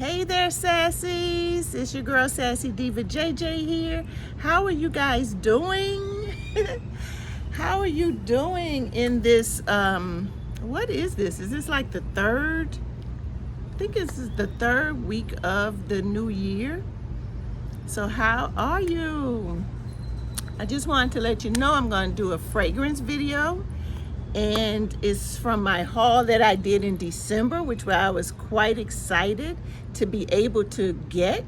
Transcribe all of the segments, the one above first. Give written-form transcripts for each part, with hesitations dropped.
Hey there, sassies. It's your girl, Sassy Diva JJ here. How are you guys doing? How are you doing in this, what is this? Is this like the third? I think this is the third week of the new year. So how are you? I just wanted to let you know I'm going to do a fragrance video. And it's from my haul that I did in December, which I was quite excited to be able to get.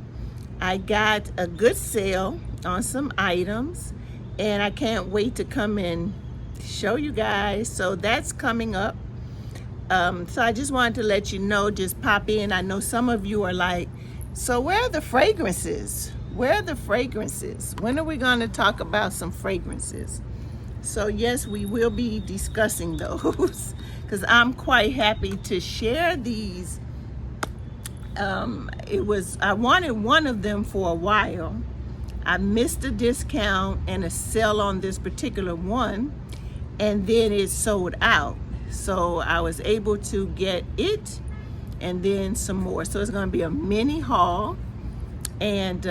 I got a good sale on some items, and I can't wait to come and show you guys. So that's coming up. So I just wanted to let you know, just pop in. I know some of you are like, so where are the fragrances? Where are the fragrances? When are we going to talk about some fragrances? So yes, we will be discussing those because I'm quite happy to share these. I wanted one of them for a while. I missed a discount and a sale on this particular one, and then it sold out. So I was able to get it and then some more. So it's going to be a mini haul, and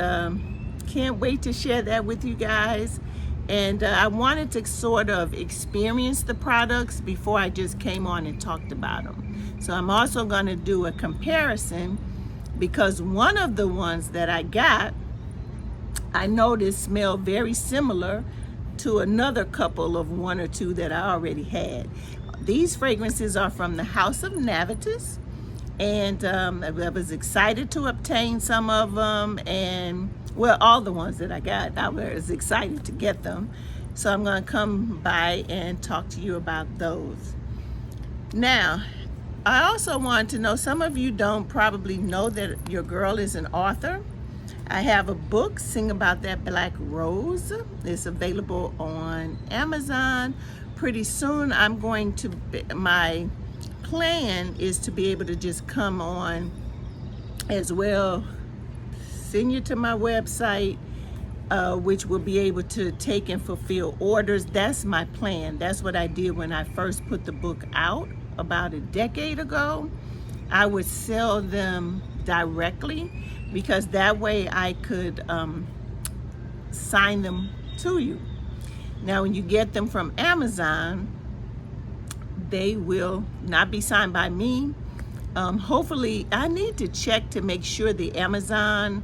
can't wait to share that with you guys. And I wanted to sort of experience the products before I just came on and talked about them. So I'm also going to do a comparison, because one of the ones that I got, I noticed smelled very similar to another couple of one or two that I already had. These fragrances are from the House of Navitus, and I was excited to obtain some of them, and well, all the ones that I got, I was excited to get them. So I'm going to come by and talk to you about those. Now, I also want to know, some of you don't probably know that your girl is an author. I have a book, Sing About That Black Rose. It's available on Amazon. Pretty soon I'm going to, my plan is to be able to just come on as well, send you to my website, which will be able to take and fulfill orders. That's my plan. That's what I did when I first put the book out about a decade ago. I would sell them directly, because that way I could sign them to you. Now, when you get them from Amazon, they will not be signed by me. Hopefully, I need to check to make sure the Amazon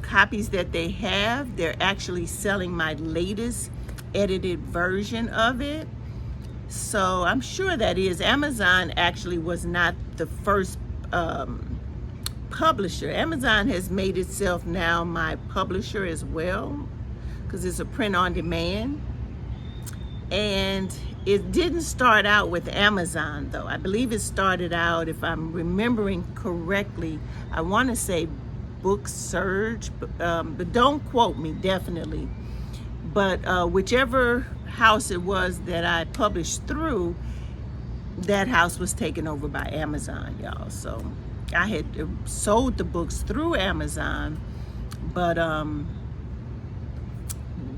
copies that they have, they're actually selling my latest edited version of it. So I'm sure that is. Amazon actually was not the first publisher. Amazon has made itself now my publisher as well, because it's a print on demand. And it didn't start out with Amazon, though. I believe it started out, if I'm remembering correctly, I want to say Book Surge, but don't quote me, definitely. But whichever house it was that I published through, that house was taken over by Amazon, y'all. So I had sold the books through Amazon, but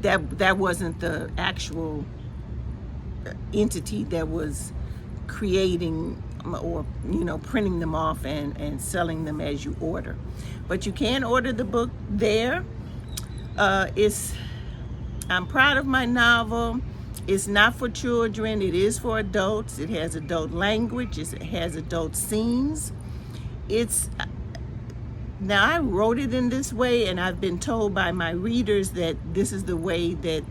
that wasn't the actual entity that was creating or printing them off and selling them as you order. But you can order the book there. I'm proud of my novel. It's not for children, it is for adults. It has adult language, it has adult scenes. Now, I wrote it in this way, and I've been told by my readers that this is the way that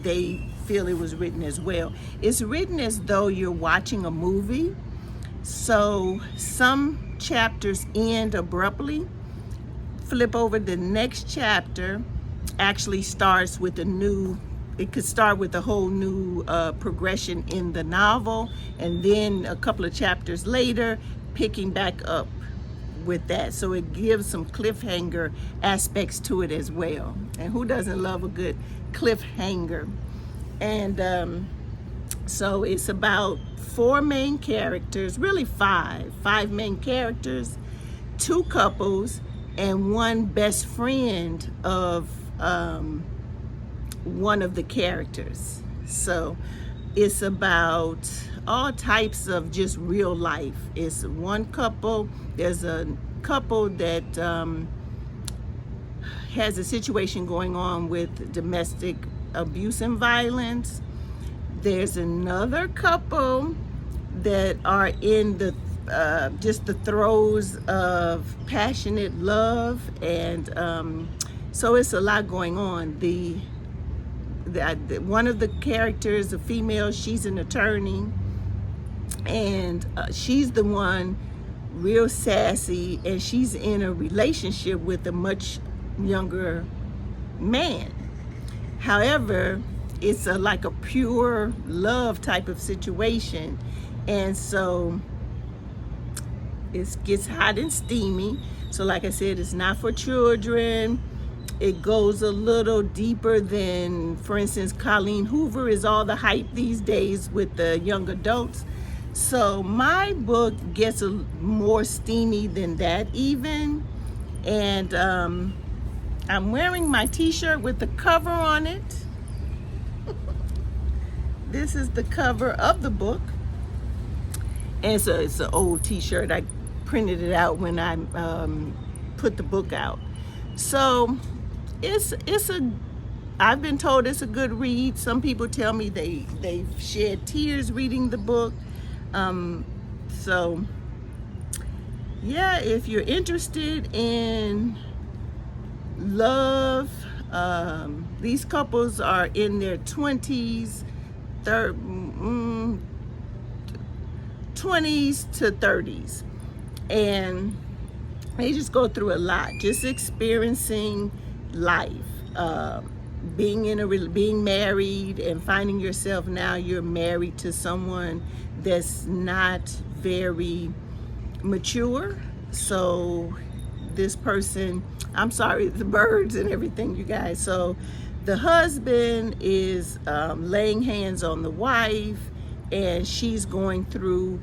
they feel it was written as well. It's written as though you're watching a movie. So some chapters end abruptly. Flip over, the next chapter actually starts with it could start with a whole new progression in the novel, and then a couple of chapters later, picking back up with that. So it gives some cliffhanger aspects to it as well. And who doesn't love a good cliffhanger? And so it's about 4 main characters, really five main characters, 2 couples, and 1 best friend of one of the characters. So it's about all types of just real life. It's one couple, there's a couple that has a situation going on with domestic abuse and violence. There's another couple that are in the just the throes of passionate love, and so it's a lot going on. The one of the characters, a female, she's an attorney, and she's the one real sassy, and she's in a relationship with a much younger man. However, it's like a pure love type of situation, and so it gets hot and steamy. So like I said, it's not for children. It goes a little deeper than, for instance, Colleen Hoover is all the hype these days with the young adults. So my book gets more steamy than that even. And I'm wearing my t-shirt with the cover on it. This is the cover of the book. And so it's an old t-shirt. I printed it out when I put the book out. So I've been told it's a good read. Some people tell me they've shed tears reading the book. So yeah, if you're interested in love, these couples are in their 20s, 20s to 30s, and they just go through a lot, just experiencing life, being married and finding yourself now you're married to someone that's not very mature. So this person, I'm sorry, the birds and everything, you guys. So the husband is laying hands on the wife, and she's going through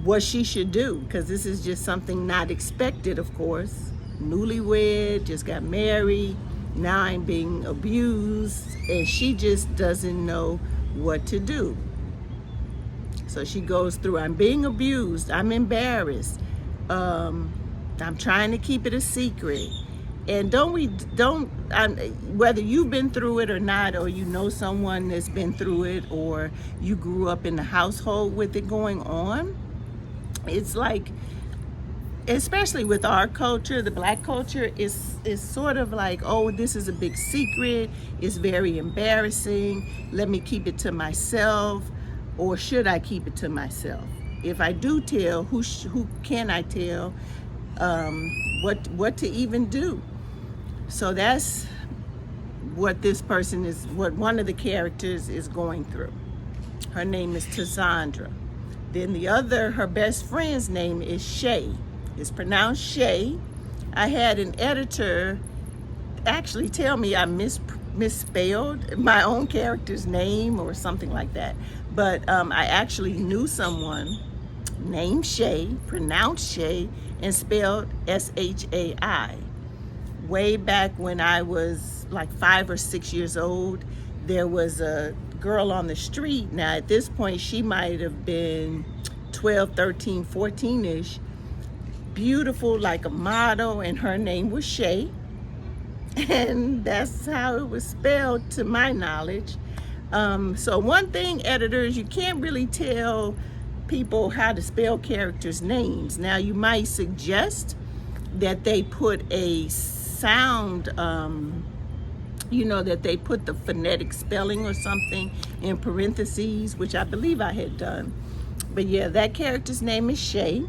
what she should do, because this is just something not expected, of course. Newlywed, just got married, now I'm being abused, and she just doesn't know what to do. So she goes through, I'm being abused, I'm embarrassed, I'm trying to keep it a secret. And whether you've been through it or not, or you know someone that's been through it, or you grew up in the household with it going on, it's like, especially with our culture, the Black culture, is sort of like, oh, this is a big secret, it's very embarrassing, let me keep it to myself, or should I keep it to myself? If I do tell, who can I tell? What to even do? So that's what this person is, what one of the characters is going through. Her name is Tassandra. Then the other, her best friend's name is Shay. It's pronounced Shay. I had an editor actually tell me I misspelled my own character's name or something like that. But I actually knew someone named Shay, pronounced Shay, and spelled S-H-A-I. Way back when I was like 5 or 6 years old, there was a girl on the street. Now at this point, she might have been 12, 13, 14-ish, beautiful like a model, and her name was Shay. And that's how it was spelled to my knowledge. So one thing, editors, you can't really tell people how to spell characters' names. Now you might suggest that they put a sound, that they put the phonetic spelling or something in parentheses, which I believe I had done. But yeah, that character's name is Shay,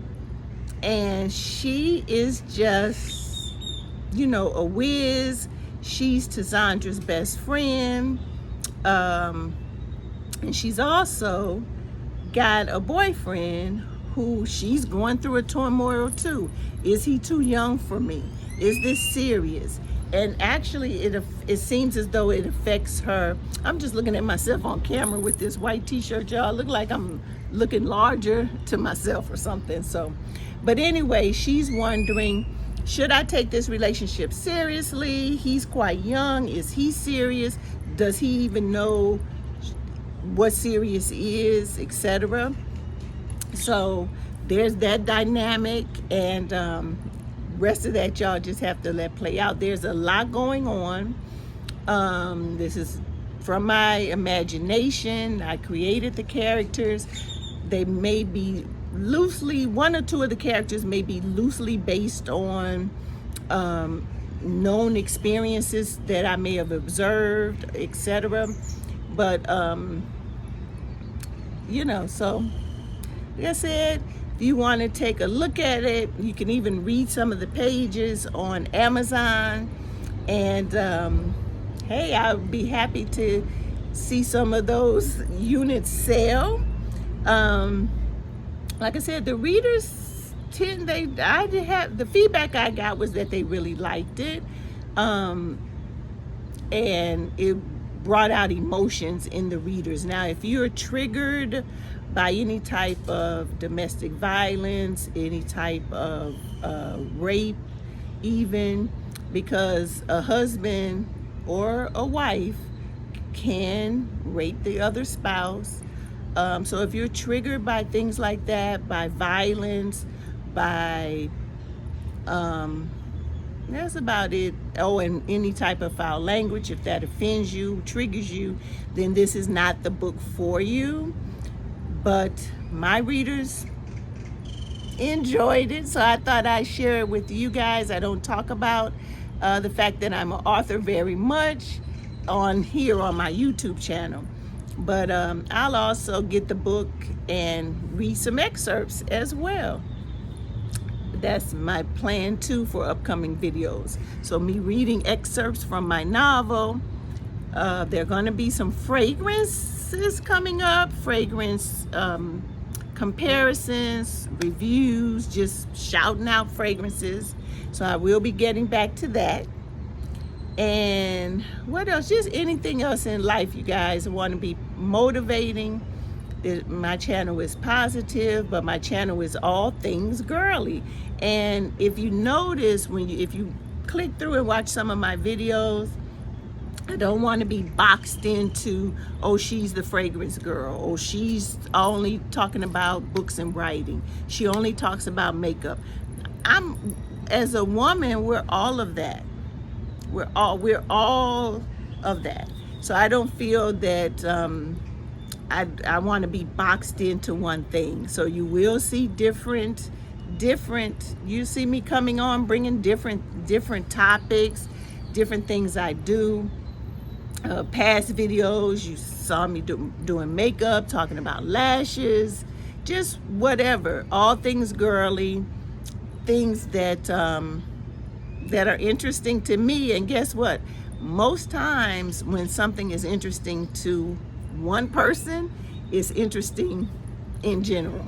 and she is just, a whiz. She's Tassandra's best friend, and she's also got a boyfriend who she's going through a turmoil too. Is he too young for me? Is this serious? And actually it seems as though it affects her. I'm just looking at myself on camera with this white t-shirt, y'all. I look like I'm looking larger to myself or something. So, but anyway, she's wondering, should I take this relationship seriously? He's quite young. Is he serious? Does he even know what serious is, etc.? So there's that dynamic, and rest of that y'all just have to let play out. There's a lot going on. This is from my imagination. I created the characters. They may be loosely, one or two of the characters may be loosely based on known experiences that I may have observed, etc. But you know, so like I said, if you want to take a look at it, you can even read some of the pages on Amazon. And hey, I would be happy to see some of those units sell. Like I said, the readers the feedback I got was that they really liked it. And it brought out emotions in the readers. Now, if you're triggered by any type of domestic violence, any type of rape, even, because a husband or a wife can rape the other spouse. So if you're triggered by things like that, by violence, by that's about it. Oh, and any type of foul language, if that offends you, triggers you, then this is not the book for you. But my readers enjoyed it, so I thought I'd share it with you guys. I don't talk about the fact that I'm an author very much on here on my YouTube channel. But I'll also get the book and read some excerpts as well. That's my plan too for upcoming videos. So me reading excerpts from my novel. There are going to be some fragrances coming up, fragrance comparisons, reviews, just shouting out fragrances. So I will be getting back to that. And what else? Just anything else in life, you guys want to be motivating. My channel is positive, but my channel is all things girly. And if you notice, if you click through and watch some of my videos, I don't want to be boxed into, oh, she's the fragrance girl, or she's only talking about books and writing, she only talks about makeup. As a woman, we're all of that. We're all of that. So I don't feel that I want to be boxed into one thing. So you will see different. You see me coming on, bringing different topics, different things I do. Past videos, you saw me doing makeup, talking about lashes, just whatever. All things girly, things that are interesting to me. And guess what? Most times when something is interesting to one person, it's interesting in general.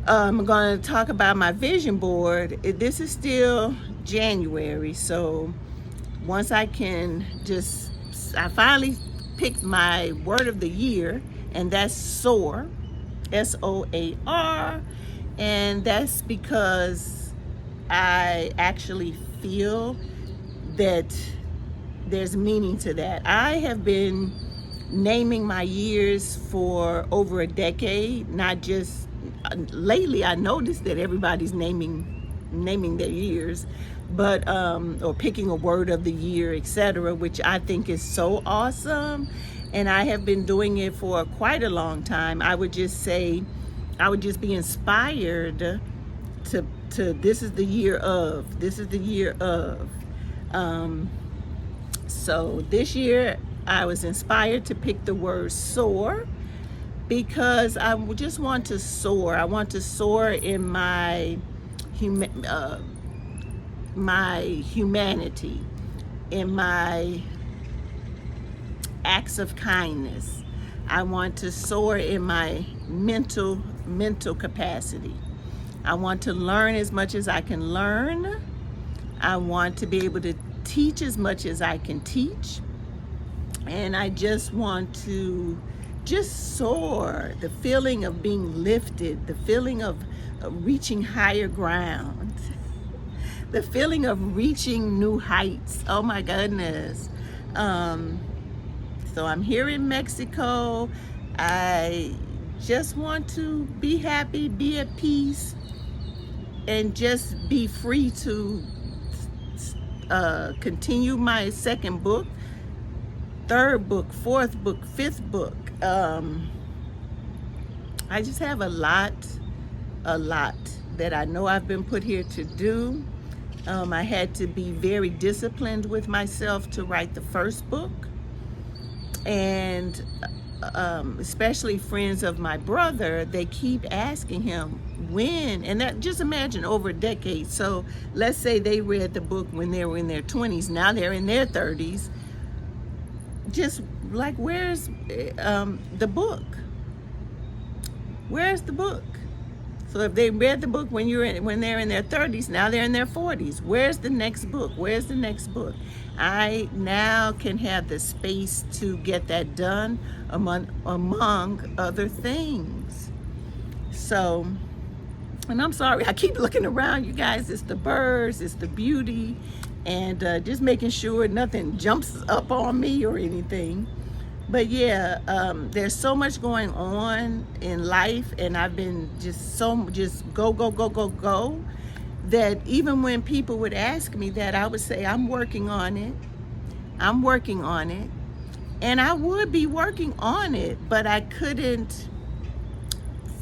I'm going to talk about my vision board. This is still January, so once I finally picked my word of the year, and that's SOAR, SOAR, and that's because I actually feel that there's meaning to that. I have been naming my years for over a decade, not just lately. I noticed that everybody's naming their years, but or picking a word of the year, etc., which I think is so awesome. And I have been doing it for quite a long time. I would just be inspired to this is the year of, so this year I was inspired to pick the word soar, because I just want to soar. I want to soar in my humanity, in my acts of kindness. I want to soar in my mental capacity. I want to learn as much as I can learn. I want to be able to teach as much as I can teach. And I just want to soar, the feeling of being lifted, the feeling of reaching higher ground, the feeling of reaching new heights. Oh my goodness. So I'm here in Mexico. I just want to be happy, be at peace, and just be free to continue my second book, third book, fourth book, fifth book. I just have a lot that I know I've been put here to do. I had to be very disciplined with myself to write the first book, and especially friends of my brother, they keep asking him when, and that, just imagine, over a decade. So let's say they read the book when they were in their 20s, now they're in their 30s. Just like, where's the book? Where's the book? So if they read the book when they're in their 30s, now they're in their 40s. Where's the next book? Where's the next book? I now can have the space to get that done among other things. So, and I'm sorry, I keep looking around, you guys. It's the birds, it's the beauty, and just making sure nothing jumps up on me or anything. But yeah, there's so much going on in life, and I've been just go, that even when people would ask me that, I would say, I'm working on it. I'm working on it. And I would be working on it, but I couldn't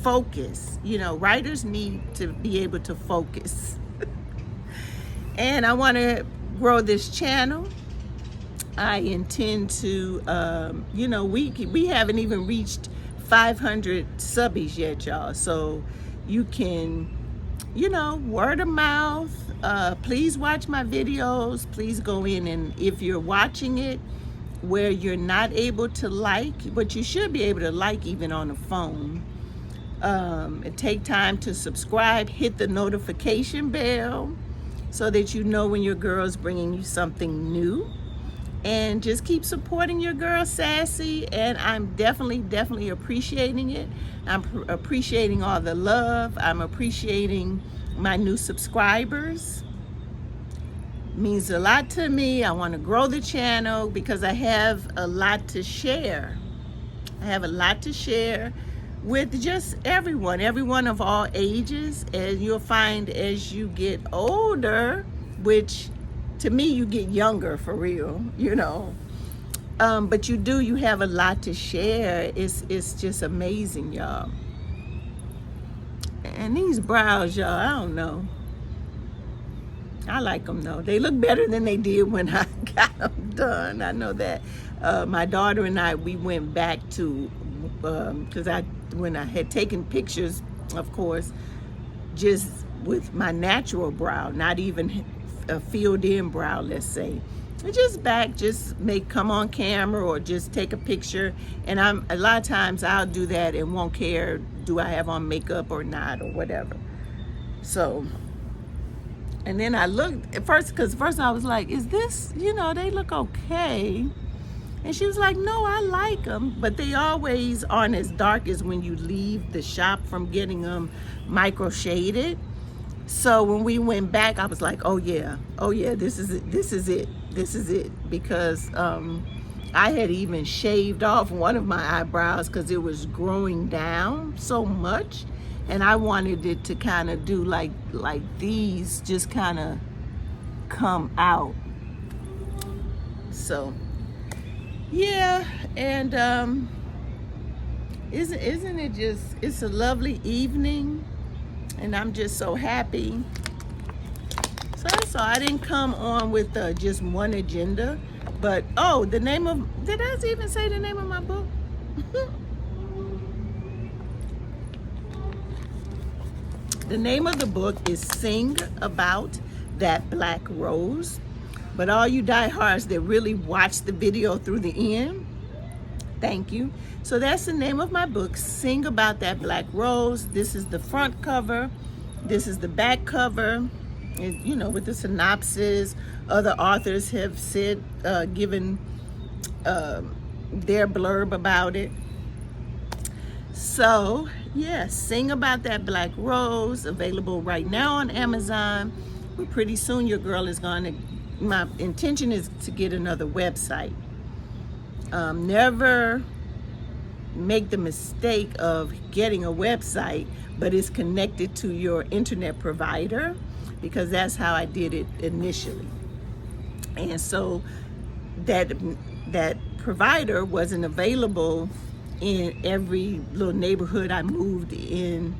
focus. You know, writers need to be able to focus. And I want to grow this channel. I intend to, we haven't even reached 500 subbies yet, y'all. So you can, word of mouth. Please watch my videos. Please go in, and if you're watching it where you're not able to like, but you should be able to like even on a phone, and take time to subscribe, hit the notification bell so that you know when your girl's bringing you something new. And just keep supporting your girl, Sassy. And I'm definitely appreciating it. I'm appreciating all the love. I'm appreciating my new subscribers. It means a lot to me. I want to grow the channel because I have a lot to share. I have a lot to share with just everyone of all ages. And you'll find as you get older, which to me, you get younger for real, but you have a lot to share. It's just amazing, y'all. And these brows, y'all, I don't know. I like them though. They look better than they did when I got them done. I know that. My daughter and I, we went back to, because when I had taken pictures, of course, just with my natural brow, not even a filled-in brow, let's say. Just come on camera or just take a picture. And a lot of times I'll do that and won't care, do I have on makeup or not or whatever. So, and then I looked at first, because first I was like, is this, they look okay. And she was like, no, I like them, but they always aren't as dark as when you leave the shop from getting them micro shaded. So when we went back, I was like, oh yeah, this is it, because I had even shaved off one of my eyebrows because it was growing down so much, and I wanted it to kind of do like these, just kind of come out. So yeah, and isn't it just, it's a lovely evening. And I'm just so happy. So that's all. I didn't come on with just one agenda. But, the name of, did I even say the name of my book? The name of the book is Sing About That Black Rose. But all you diehards that really watch the video through the end, thank you. So that's the name of my book, Sing About That Black Rose. This is the front cover. This is the back cover, with the synopsis. Other authors have said, given their blurb about it. So, yeah, Sing About That Black Rose, available right now on Amazon. But pretty soon your girl is going to, my intention is to get another website. Never make the mistake of getting a website, but it's connected to your internet provider, because that's how I did it initially. And so that provider wasn't available in every little neighborhood I moved in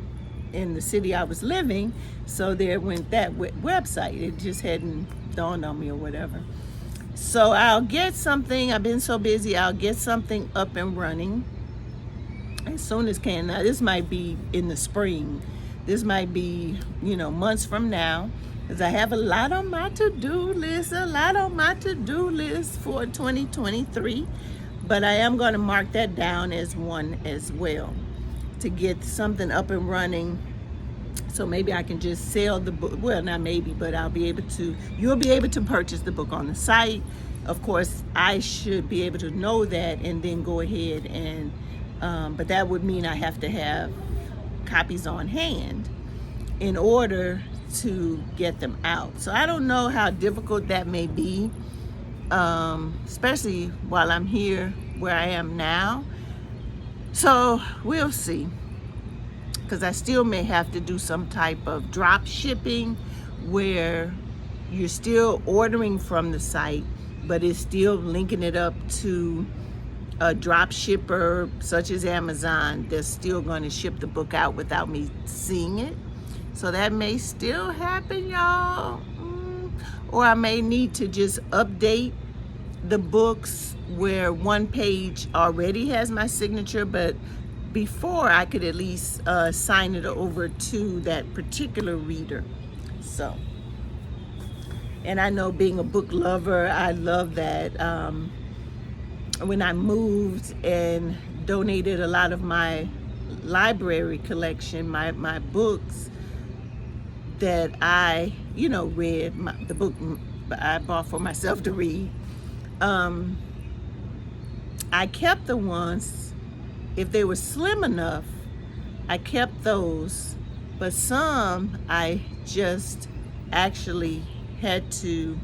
the city I was living. So there went that website. It just hadn't dawned on me or whatever. So I'll get something. I've been so busy. I'll get something up and running as soon as can. Now this might be in the spring. This might be, months from now, because I have a lot on my to-do list, for 2023. But I am going to mark that down as one as well, to get something up and running. So maybe I can just sell the book. Well, not maybe, but you'll be able to purchase the book on the site. Of course, I should be able to know that and then go ahead and, but that would mean I have to have copies on hand in order to get them out. So I don't know how difficult that may be, especially while I'm here where I am now. So we'll see, because I still may have to do some type of drop shipping where you're still ordering from the site, but it's still linking it up to a drop shipper such as Amazon that's still going to ship the book out without me seeing it. So that may still happen, y'all. Or I may need to just update the books where one page already has my signature, but before I could at least sign it over to that particular reader. So, and I know, being a book lover, I love that. When I moved and donated a lot of my library collection, my books that I, read, the book I bought for myself to read, I kept the ones, if they were slim enough, I kept those, but some I just actually had to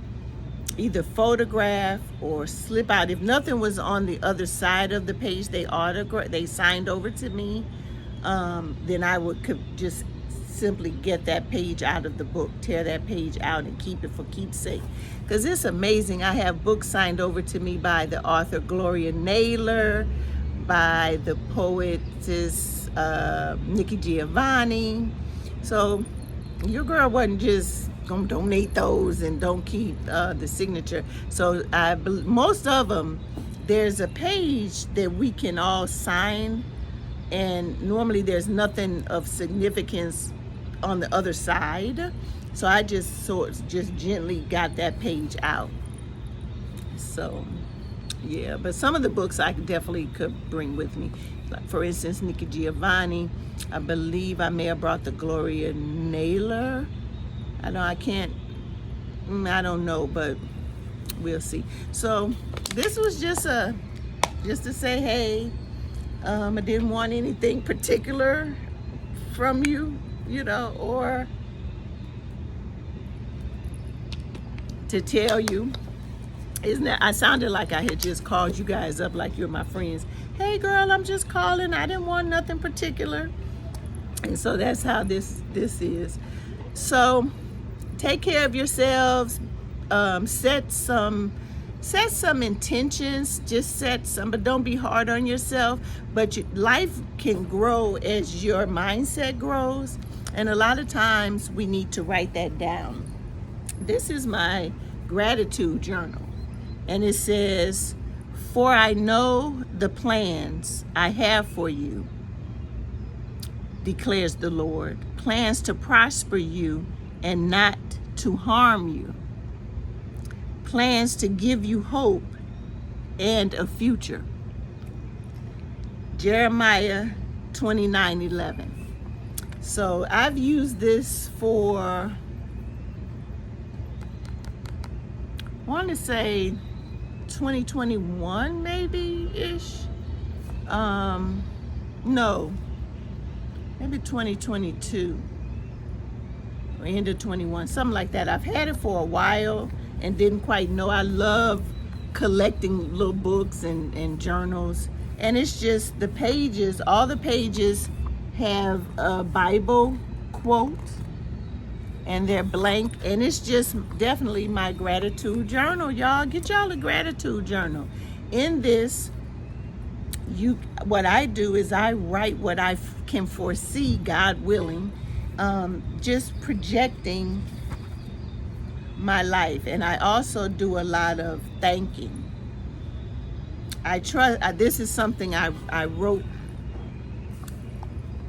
either photograph or slip out. If nothing was on the other side of the page they signed over to me, then I could just simply get that page out of the book, tear that page out and keep it for keepsake. Because it's amazing. I have books signed over to me by the author Gloria Naylor, by the poetess Nikki Giovanni. So your girl wasn't just gonna donate those and don't keep the signature. So most of them, there's a page that we can all sign, and normally there's nothing of significance on the other side. So I just gently got that page out. So yeah, but some of the books I definitely could bring with me. Like, for instance, Nikki Giovanni, I believe I may have brought the Gloria Naylor. I don't know, but we'll see. So this was just to say, hey, I didn't want anything particular from you, or to tell you. I sounded like I had just called you guys up like you're my friends. Hey girl, I'm just calling. I didn't want nothing particular. And so that's how this is. So take care of yourselves. Set some intentions. Just set some, but don't be hard on yourself. But life can grow as your mindset grows. And a lot of times we need to write that down. This is my gratitude journal. And it says, "For I know the plans I have for you, declares the Lord, plans to prosper you and not to harm you, plans to give you hope and a future." Jeremiah 29:11. So I've used this for, I want to say 2021 maybe-ish. No, maybe 2022 or end of 21, something like that. I've had it for a while and didn't quite know. I love collecting little books and journals, And it's just the pages, all the pages have a Bible quote, and they're blank, and it's just definitely my gratitude journal. Y'all get y'all a gratitude journal. In this, what I do is I write what I can foresee, God willing, just projecting my life. And I also do a lot of thanking. I trust, this is something I wrote.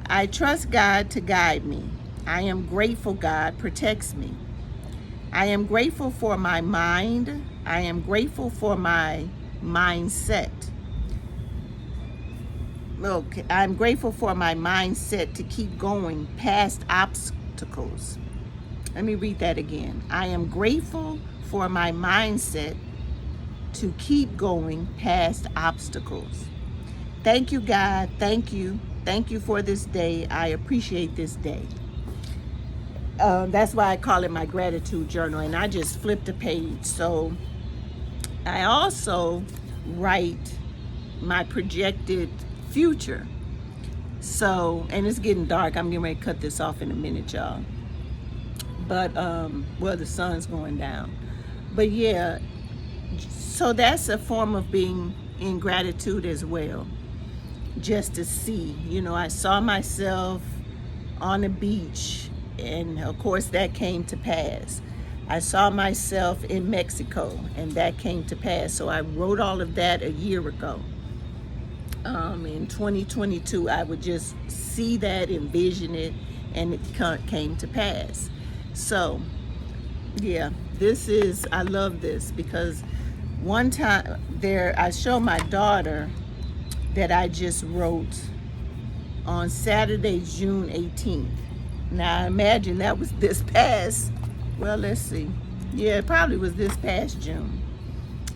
I trust God to guide me. I am grateful God protects me. I am grateful for my mind. I am grateful for my mindset. Look, I'm grateful for my mindset to keep going past obstacles. Let me read that again. I am grateful for my mindset to keep going past obstacles. Thank you, God. Thank you. Thank you for this day. I appreciate this day. That's why I call it my gratitude journal, and I just flipped a page. So I also write my projected future. So, and it's getting dark. I'm getting ready to cut this off in a minute, y'all. But, well, the sun's going down. But yeah, so that's a form of being in gratitude as well. Just to see, I saw myself on the beach, and of course that came to pass. I saw myself in Mexico, and that came to pass. So I wrote all of that a year ago. In 2022, I would just see that, envision it, and it came to pass. So yeah, I love this, because one time I showed my daughter that I just wrote on Saturday, June 18th. Now I imagine that was this past, well, let's see. Yeah, it probably was this past June.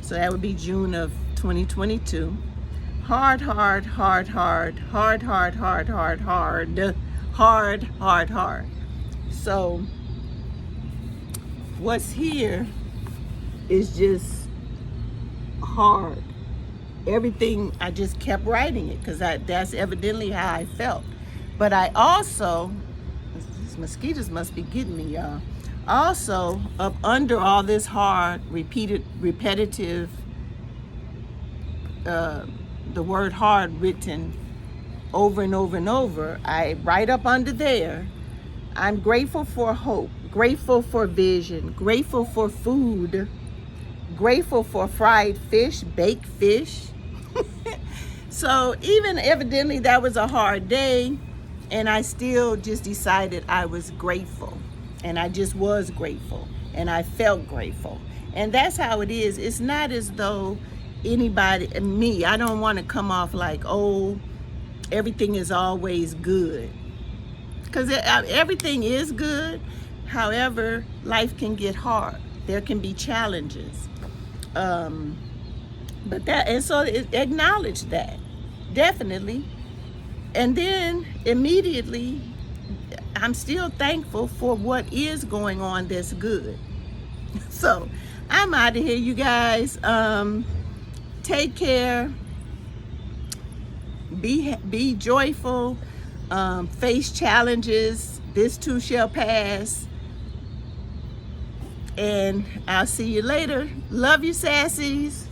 So that would be June of 2022. Hard. So what's here is just hard. Everything, I just kept writing it because that's evidently how I felt. But I also, these mosquitoes must be getting me, y'all. Also, up under all this hard, repetitive, the word hard written over and over and over, I write up under there, I'm grateful for hope, grateful for vision, grateful for food, grateful for fried fish, baked fish. So even evidently that was a hard day, and I still just decided I was grateful, and I just was grateful, and I felt grateful. And that's how it is. It's not as though I don't want to come off like, oh, everything is always good, because everything is good. However, life can get hard. There can be challenges. But that, and so acknowledge that, definitely. And then immediately, I'm still thankful for what is going on that's good. So I'm out of here, you guys. Take care. Be joyful. Face challenges. This too shall pass. And I'll see you later. Love you, sassies.